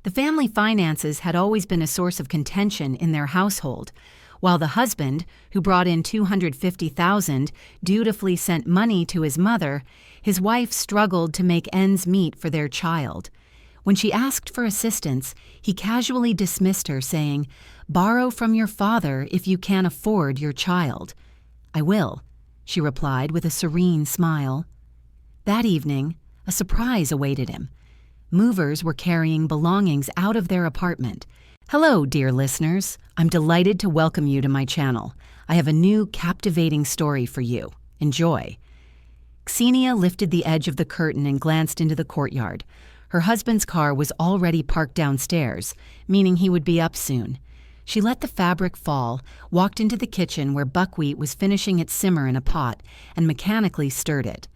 The family finances had always been a source of contention in their household. While the husband, who brought in $250,000, dutifully sent money to his mother, his wife struggled to make ends meet for their child. When she asked for assistance, he casually dismissed her, saying, "Borrow from your father if you can't afford your child." "I will," she replied with a serene smile. That evening, a surprise awaited him. Movers were carrying belongings out of their apartment. Hello, dear listeners. I'm delighted to welcome you to my channel. I have a new captivating story for you. Enjoy. Ksenia lifted the edge of the curtain and glanced into the courtyard. Her husband's car was already parked downstairs, meaning he would be up soon. She let the fabric fall, walked into the kitchen where buckwheat was finishing its simmer in a pot, and mechanically stirred it.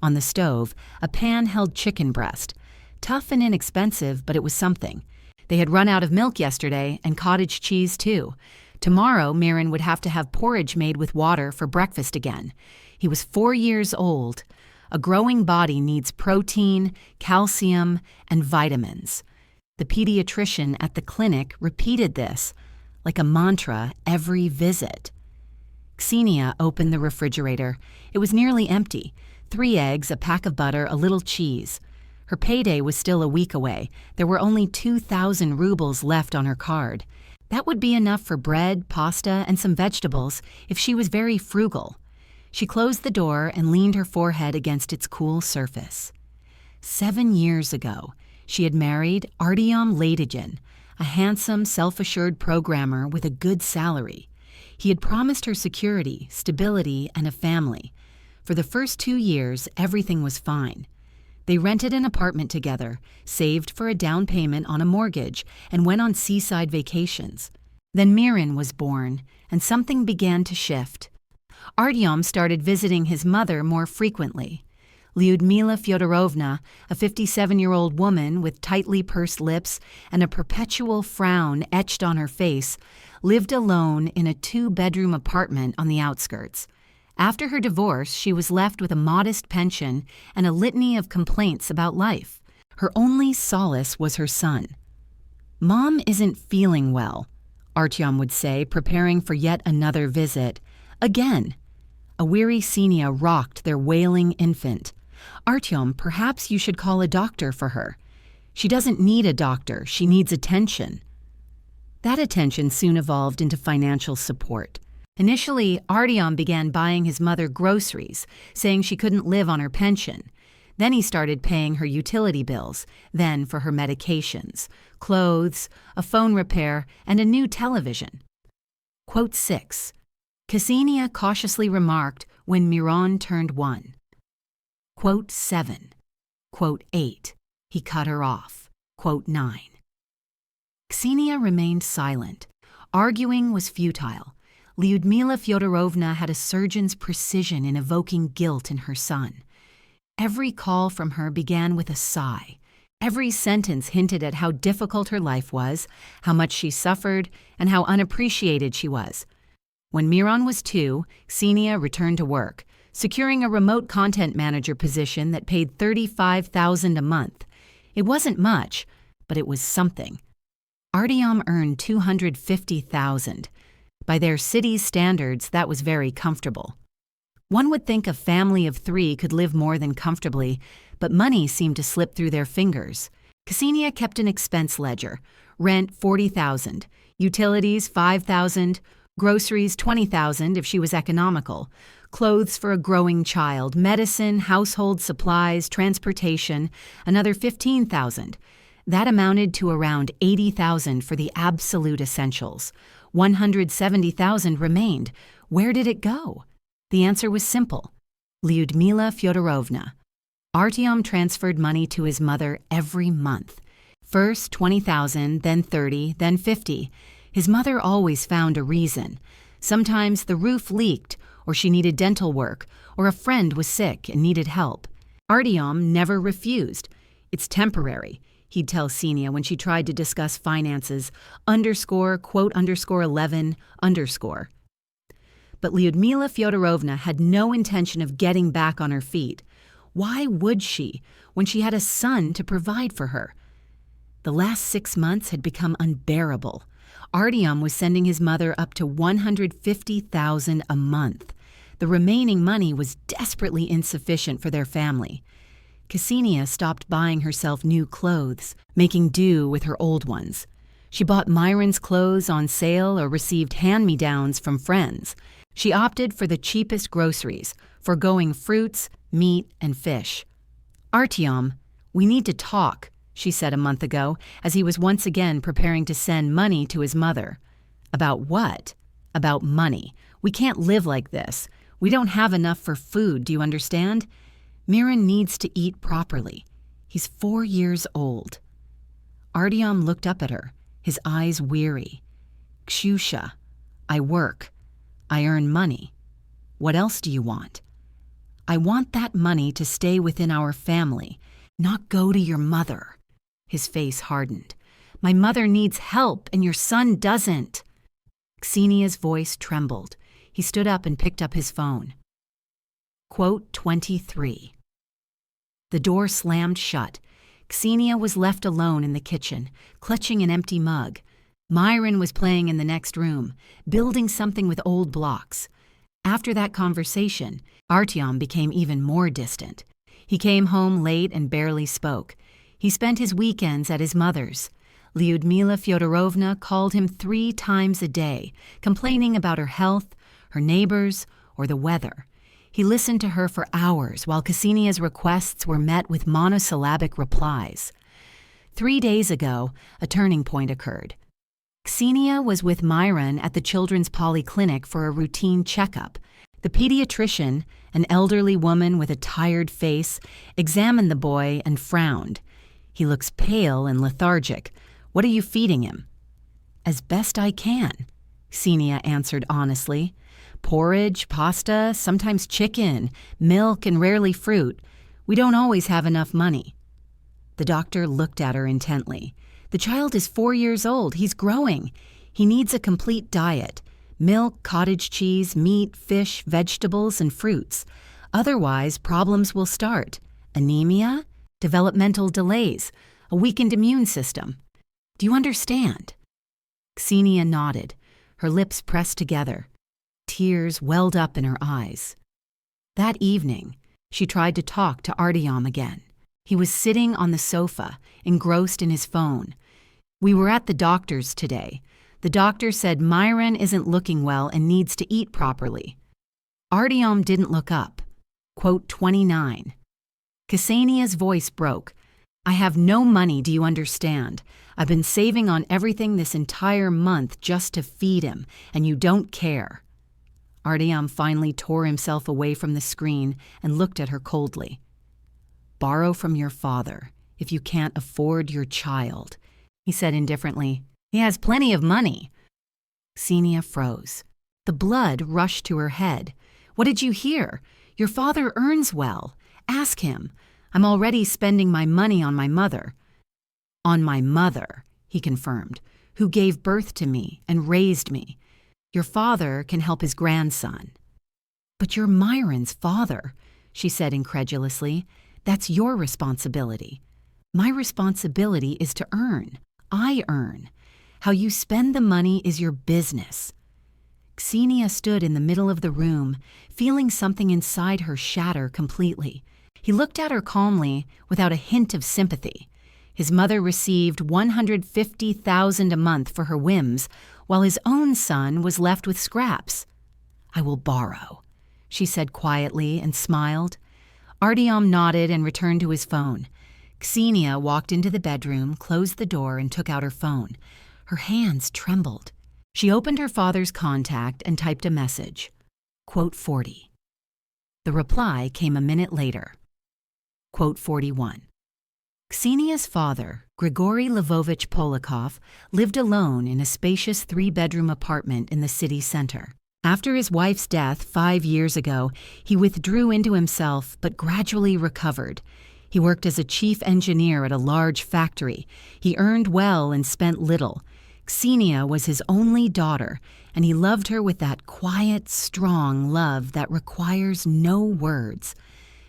On the stove, a pan held chicken breast. Tough and inexpensive, but it was something. They had run out of milk yesterday, and cottage cheese too. Tomorrow, Mirren would have to have porridge made with water for breakfast again. He was 4 years old. A growing body needs protein, calcium, and vitamins. The pediatrician at the clinic repeated this, like a mantra, every visit. Ksenia opened the refrigerator. It was nearly empty. 3 eggs, a pack of butter, a little cheese. Her payday was still a week away. There were only 2,000 rubles left on her card. That would be enough for bread, pasta, and some vegetables if she was very frugal. She closed the door and leaned her forehead against its cool surface. 7 years ago, she had married Artyom Ladygin, a handsome, self-assured programmer with a good salary. He had promised her security, stability, and a family. For the first 2 years, everything was fine. They rented an apartment together, saved for a down payment on a mortgage, and went on seaside vacations. Then Mirren was born, and something began to shift. Artyom started visiting his mother more frequently. Lyudmila Fyodorovna, a 57-year-old woman with tightly pursed lips and a perpetual frown etched on her face, lived alone in a 2-bedroom apartment on the outskirts. After her divorce, she was left with a modest pension and a litany of complaints about life. Her only solace was her son. "Mom isn't feeling well," Artyom would say, preparing for yet another visit. Again. A weary Ksenia rocked their wailing infant. "Artyom, perhaps you should call a doctor for her." "She doesn't need a doctor. She needs attention." That attention soon evolved into financial support. Initially, Artyom began buying his mother groceries, saying she couldn't live on her pension. Then he started paying her utility bills, then for her medications, clothes, a phone repair, and a new television. Quote 6. Ksenia cautiously remarked when Miron turned 1. Quote 7. Quote 8. He cut her off. Quote 9. Ksenia remained silent. Arguing was futile. Lyudmila Fyodorovna had a surgeon's precision in evoking guilt in her son. Every call from her began with a sigh. Every sentence hinted at how difficult her life was, how much she suffered, and how unappreciated she was. When Miron was 2, Ksenia returned to work, securing a remote content manager position that paid $35,000 a month. It wasn't much, but it was something. Artyom earned $250,000. By their city's standards, that was very comfortable. One would think a family of 3 could live more than comfortably, but money seemed to slip through their fingers. Ksenia kept an expense ledger: rent $40,000, utilities $5,000, groceries $20,000 if she was economical, clothes for a growing child, medicine, household supplies, transportation, another $15,000. That amounted to around $80,000 for the absolute essentials. $170,000 remained. Where did it go? The answer was simple: Lyudmila Fyodorovna. Artyom transferred money to his mother every month. First $20,000, then $30,000, then $50,000. His mother always found a reason. Sometimes the roof leaked, or she needed dental work, or a friend was sick and needed help. Artyom never refused. "It's temporary," he'd tell Ksenia when she tried to discuss finances, quote 11. But Lyudmila Fyodorovna had no intention of getting back on her feet. Why would she, when she had a son to provide for her? The last 6 months had become unbearable. Artyom was sending his mother up to $150,000 a month. The remaining money was desperately insufficient for their family. Ksenia stopped buying herself new clothes, making do with her old ones. She bought Myron's clothes on sale or received hand-me-downs from friends. She opted for the cheapest groceries, foregoing fruits, meat, and fish. "Artyom, we need to talk," she said a month ago, as he was once again preparing to send money to his mother. "About what?" "About money. We can't live like this. We don't have enough for food, do you understand? Miran needs to eat properly. He's 4 years old." Artyom looked up at her, his eyes weary. "Ksyusha, I work. I earn money. What else do you want?" "I want that money to stay within our family, not go to your mother." His face hardened. "My mother needs help, and your son doesn't." Ksenia's voice trembled. He stood up and picked up his phone. Quote 23. The door slammed shut. Ksenia was left alone in the kitchen, clutching an empty mug. Myron was playing in the next room, building something with old blocks. After that conversation, Artyom became even more distant. He came home late and barely spoke. He spent his weekends at his mother's. Lyudmila Fyodorovna called him 3 times a day, complaining about her health, her neighbors, or the weather. He listened to her for hours while Ksenia's requests were met with monosyllabic replies. 3 days ago, a turning point occurred. Ksenia was with Myron at the Children's Polyclinic for a routine checkup. The pediatrician, an elderly woman with a tired face, examined the boy and frowned. "He looks pale and lethargic. What are you feeding him?" "As best I can," Ksenia answered honestly. "Porridge, pasta, sometimes chicken, milk, and rarely fruit. We don't always have enough money." The doctor looked at her intently. "The child is 4 years old. He's growing. He needs a complete diet. Milk, cottage cheese, meat, fish, vegetables, and fruits. Otherwise, problems will start. Anemia, developmental delays, a weakened immune system. Do you understand?" Ksenia nodded, her lips pressed together. Tears welled up in her eyes. That evening, she tried to talk to Artyom again. He was sitting on the sofa, engrossed in his phone. "We were at the doctor's today. The doctor said Myron isn't looking well and needs to eat properly." Artyom didn't look up. Quote 29. Ksenia's voice broke. "I have no money, do you understand? I've been saving on everything this entire month just to feed him, and you don't care." Artyom finally tore himself away from the screen and looked at her coldly. "Borrow from your father if you can't afford your child," he said indifferently. "He has plenty of money." Ksenia froze. The blood rushed to her head. "What did you hear? Your father earns well. Ask him. I'm already spending my money on my mother." "On my mother," he confirmed, "who gave birth to me and raised me. Your father can help his grandson." "But you're Myron's father," she said incredulously. "That's your responsibility. My responsibility is to earn. I earn. How you spend the money is your business." Ksenia stood in the middle of the room, feeling something inside her shatter completely. He looked at her calmly, without a hint of sympathy. His mother received $150,000 a month for her whims, while his own son was left with scraps. "I will borrow," she said quietly and smiled. Artyom nodded and returned to his phone. Ksenia walked into the bedroom, closed the door, and took out her phone. Her hands trembled. She opened her father's contact and typed a message. Quote 40. The reply came a minute later. Quote 41. Ksenia's father, Grigory Lvovich Polakov, lived alone in a spacious 3-bedroom apartment in the city center. After his wife's death 5 years ago, he withdrew into himself but gradually recovered. He worked as a chief engineer at a large factory. He earned well and spent little. Ksenia was his only daughter, and he loved her with that quiet, strong love that requires no words.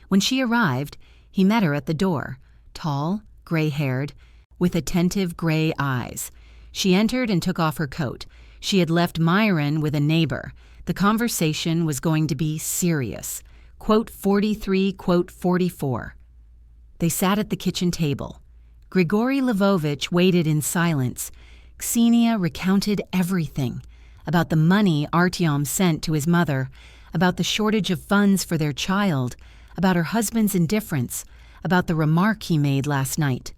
When she arrived, he met her at the door, tall, gray-haired, with attentive gray eyes. She entered and took off her coat. She had left Myron with a neighbor. The conversation was going to be serious. Quote 43, quote 44. They sat at the kitchen table. Grigory Lvovich waited in silence. Ksenia recounted everything about the money Artyom sent to his mother, about the shortage of funds for their child, about her husband's indifference, about the remark he made last night.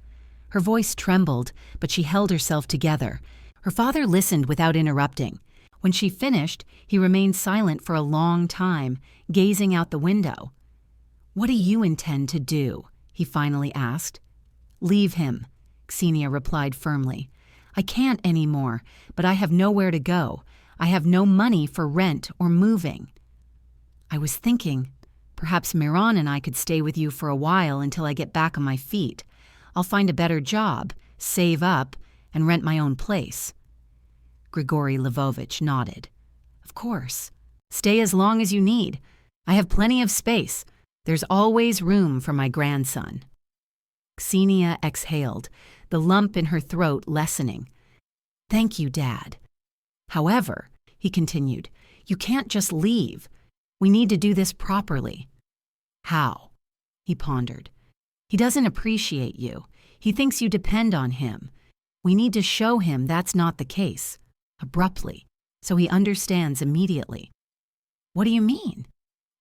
Her voice trembled, but she held herself together. Her father listened without interrupting. When she finished, he remained silent for a long time, gazing out the window. "What do you intend to do?" he finally asked. "Leave him," Ksenia replied firmly. "I can't anymore, but I have nowhere to go. I have no money for rent or moving." "I was thinking, perhaps Miron and I could stay with you for a while until I get back on my feet. I'll find a better job, save up, and rent my own place." Grigory Lvovich nodded. "Of course. Stay as long as you need. I have plenty of space. There's always room for my grandson." Ksenia exhaled, the lump in her throat lessening. "Thank you, Dad. However," he continued, "you can't just leave. We need to do this properly." "How?" he pondered. "He doesn't appreciate you. He thinks you depend on him. We need to show him that's not the case, abruptly, so he understands immediately." "What do you mean?"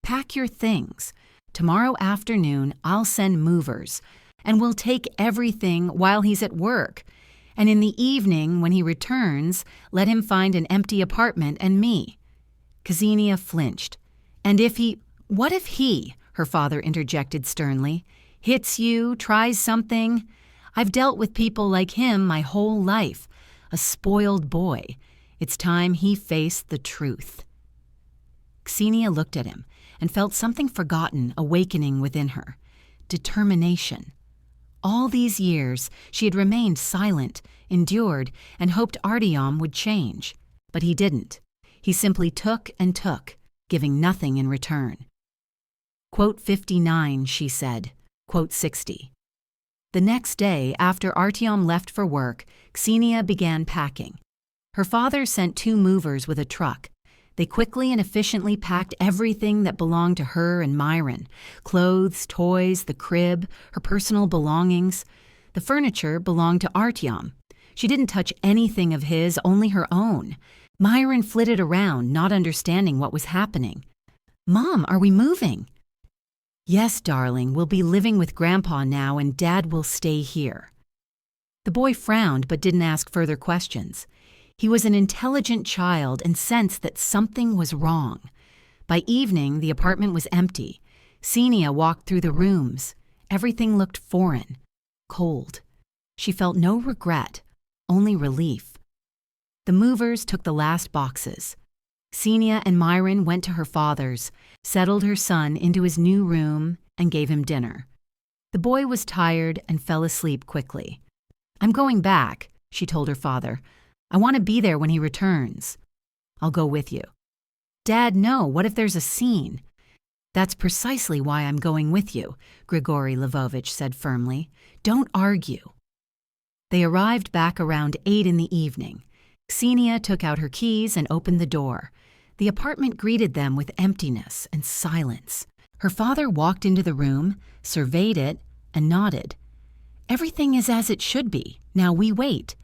"Pack your things. Tomorrow afternoon, I'll send movers, and we'll take everything while he's at work. And in the evening, when he returns, let him find an empty apartment and me." Ksenia flinched. "And if he—" "What if he," her father interjected sternly, "hits you, tries something? I've dealt with people like him my whole life. A spoiled boy. It's time he faced the truth." Ksenia looked at him and felt something forgotten awakening within her. Determination. All these years, she had remained silent, endured, and hoped Artyom would change. But he didn't. He simply took and took, giving nothing in return. Quote 59, she said. Quote 60. The next day, after Artyom left for work, Ksenia began packing. Her father sent 2 movers with a truck. They quickly and efficiently packed everything that belonged to her and Myron: clothes, toys, the crib, her personal belongings. The furniture belonged to Artyom. She didn't touch anything of his, only her own. Myron flitted around, not understanding what was happening. "Mom, are we moving?" "Yes, darling, we'll be living with Grandpa now and Dad will stay here." The boy frowned but didn't ask further questions. He was an intelligent child and sensed that something was wrong. By evening, the apartment was empty. Ksenia walked through the rooms. Everything looked foreign, cold. She felt no regret, only relief. The movers took the last boxes. Ksenia and Myron went to her father's, settled her son into his new room, and gave him dinner. The boy was tired and fell asleep quickly. "I'm going back," she told her father. "I want to be there when he returns." "I'll go with you." "Dad, no, what if there's a scene?" "That's precisely why I'm going with you," Grigory Lvovich said firmly. "Don't argue." They arrived back around 8 in the evening. Ksenia took out her keys and opened the door. The apartment greeted them with emptiness and silence. Her father walked into the room, surveyed it, and nodded. "Everything is as it should be. Now we wait."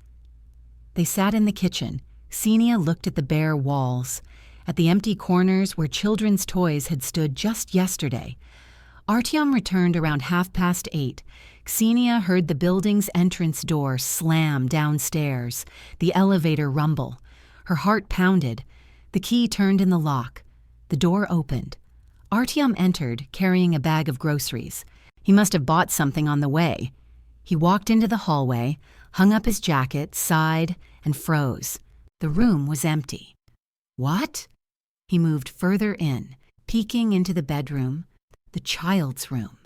They sat in the kitchen. Ksenia looked at the bare walls, at the empty corners where children's toys had stood just yesterday. Artyom returned around 8:30. Ksenia heard the building's entrance door slam downstairs, the elevator rumble. Her heart pounded. The key turned in the lock. The door opened. Artyom entered, carrying a bag of groceries. He must have bought something on the way. He walked into the hallway, hung up his jacket, sighed, and froze. The room was empty. What? He moved further in, peeking into the bedroom, the child's room.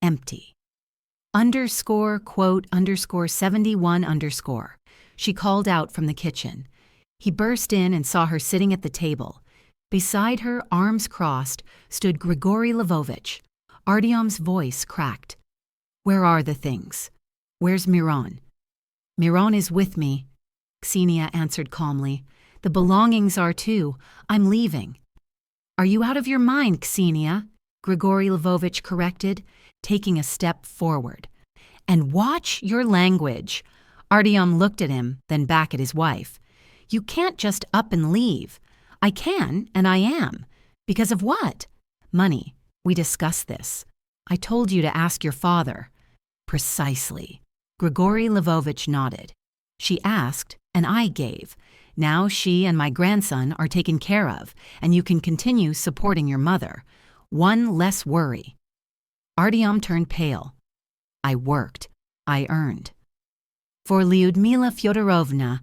Empty. Quote, _71_. She called out from the kitchen. He burst in and saw her sitting at the table. Beside her, arms crossed, stood Grigory Lvovich. Artyom's voice cracked. "Where are the things? Where's Miron?" Miron is with me, Ksenia answered calmly. The belongings are too. I'm leaving. Are you out of your mind, Ksenia? Grigory Lvovich corrected, taking a step forward. And watch your language. Artyom looked at him, then back at his wife. You can't just up and leave. I can, and I am. Because of what? Money. We discussed this. I told you to ask your father. Precisely. Grigory Lvovich nodded. She asked, and I gave. Now she and my grandson are taken care of, and you can continue supporting your mother. One less worry. Artyom turned pale. I worked. I earned. For Lyudmila Fyodorovna,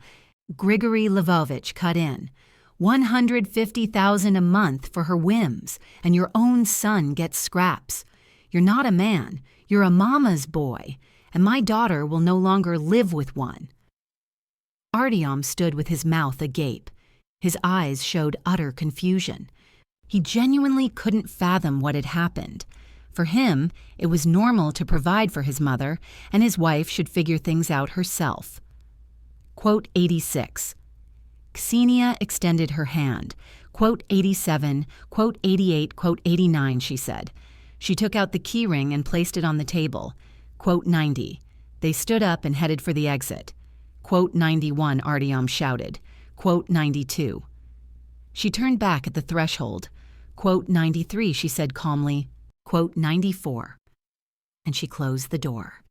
Grigory Lvovich cut in. 150,000 a month for her whims, and your own son gets scraps. You're not a man. You're a mama's boy, and my daughter will no longer live with one. Artyom stood with his mouth agape. His eyes showed utter confusion. He genuinely couldn't fathom what had happened. For him, it was normal to provide for his mother, and his wife should figure things out herself. Quote 86. Ksenia extended her hand. Quote 87, quote 88, quote 89, she said. She took out the keyring and placed it on the table. Quote 90. They stood up and headed for the exit. Quote 91, Artyom shouted. Quote 92. She turned back at the threshold. Quote 93, she said calmly. Quote 94. And she closed the door.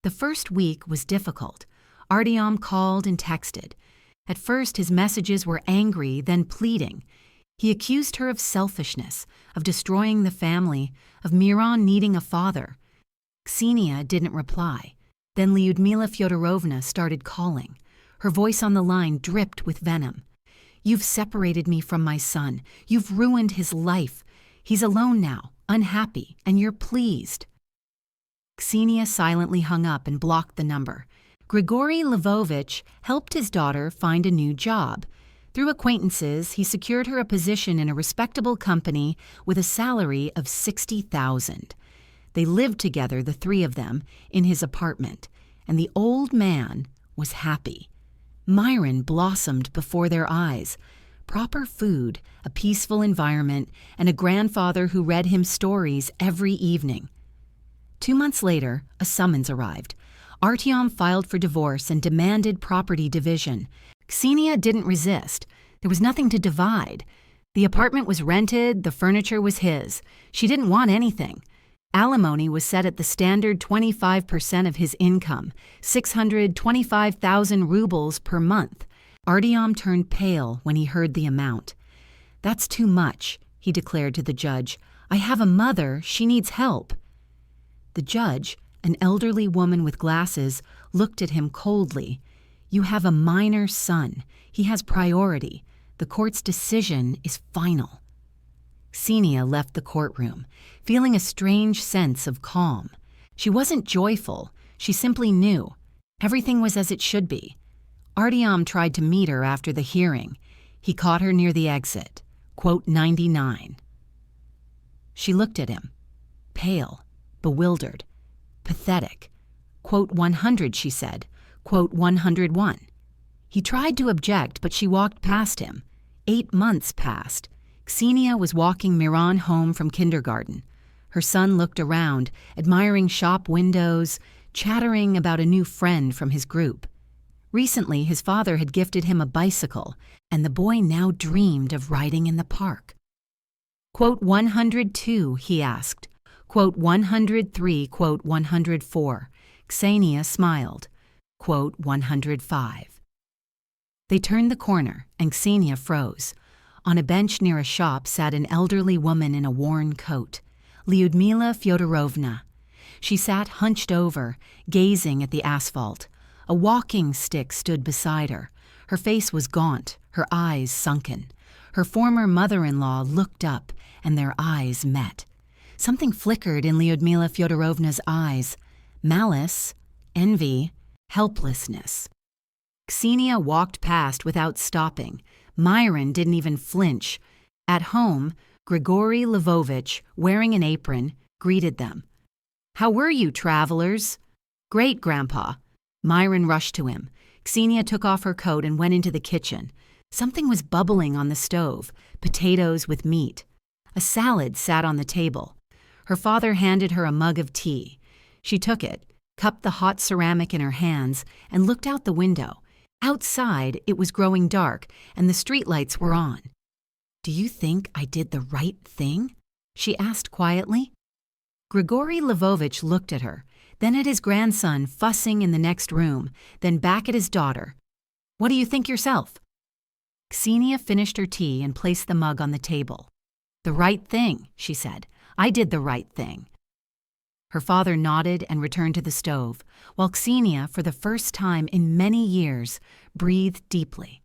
The first week was difficult. Artyom called and texted. At first, his messages were angry, then pleading. He accused her of selfishness, of destroying the family, of Miron needing a father. Ksenia didn't reply. Then Lyudmila Fyodorovna started calling. Her voice on the line dripped with venom. You've separated me from my son. You've ruined his life. He's alone now, unhappy, and you're pleased. Ksenia silently hung up and blocked the number. Grigory Lvovich helped his daughter find a new job. Through acquaintances, he secured her a position in a respectable company with a salary of $60,000. They lived together, the three of them, in his apartment, and the old man was happy. Myron blossomed before their eyes. Proper food, a peaceful environment, and a grandfather who read him stories every evening. 2 months later, a summons arrived. Artyom filed for divorce and demanded property division. Ksenia didn't resist. There was nothing to divide. The apartment was rented, the furniture was his. She didn't want anything. Alimony was set at the standard 25% of his income, 625,000 rubles per month. Artyom turned pale when he heard the amount. That's too much, he declared to the judge. I have a mother, she needs help. The judge, an elderly woman with glasses, looked at him coldly. You have a minor son. He has priority. The court's decision is final. Ksenia left the courtroom, feeling a strange sense of calm. She wasn't joyful. She simply knew. Everything was as it should be. Artyom tried to meet her after the hearing. He caught her near the exit. Quote 99. She looked at him, pale, bewildered, pathetic. Quote 100, she said. Quote 101. He tried to object, but she walked past him. 8 months passed. Ksenia was walking Miron home from kindergarten. Her son looked around, admiring shop windows, chattering about a new friend from his group. Recently, his father had gifted him a bicycle, and the boy now dreamed of riding in the park. Quote 102, he asked. Quote 103, quote 104. Ksenia smiled. Quote 105. They turned the corner, and Ksenia froze. On a bench near a shop sat an elderly woman in a worn coat, Lyudmila Fyodorovna. She sat hunched over, gazing at the asphalt. A walking stick stood beside her. Her face was gaunt, her eyes sunken. Her former mother-in-law looked up, and their eyes met. Something flickered in Lyudmila Fyodorovna's eyes. Malice, envy, helplessness. Ksenia walked past without stopping. Myron didn't even flinch. At home, Grigory Lvovich, wearing an apron, greeted them. "How were you, travelers?" "Great, Grandpa." Myron rushed to him. Xenia took off her coat and went into the kitchen. Something was bubbling on the stove, potatoes with meat. A salad sat on the table. Her father handed her a mug of tea. She took it, cupped the hot ceramic in her hands, and looked out the window. Outside, it was growing dark, and the streetlights were on. "Do you think I did the right thing?" she asked quietly. Grigory Lvovich looked at her, then at his grandson fussing in the next room, then back at his daughter. "What do you think yourself?" Xenia finished her tea and placed the mug on the table. "The right thing," she said. "I did the right thing." Her father nodded and returned to the stove, while Xenia, for the first time in many years, breathed deeply.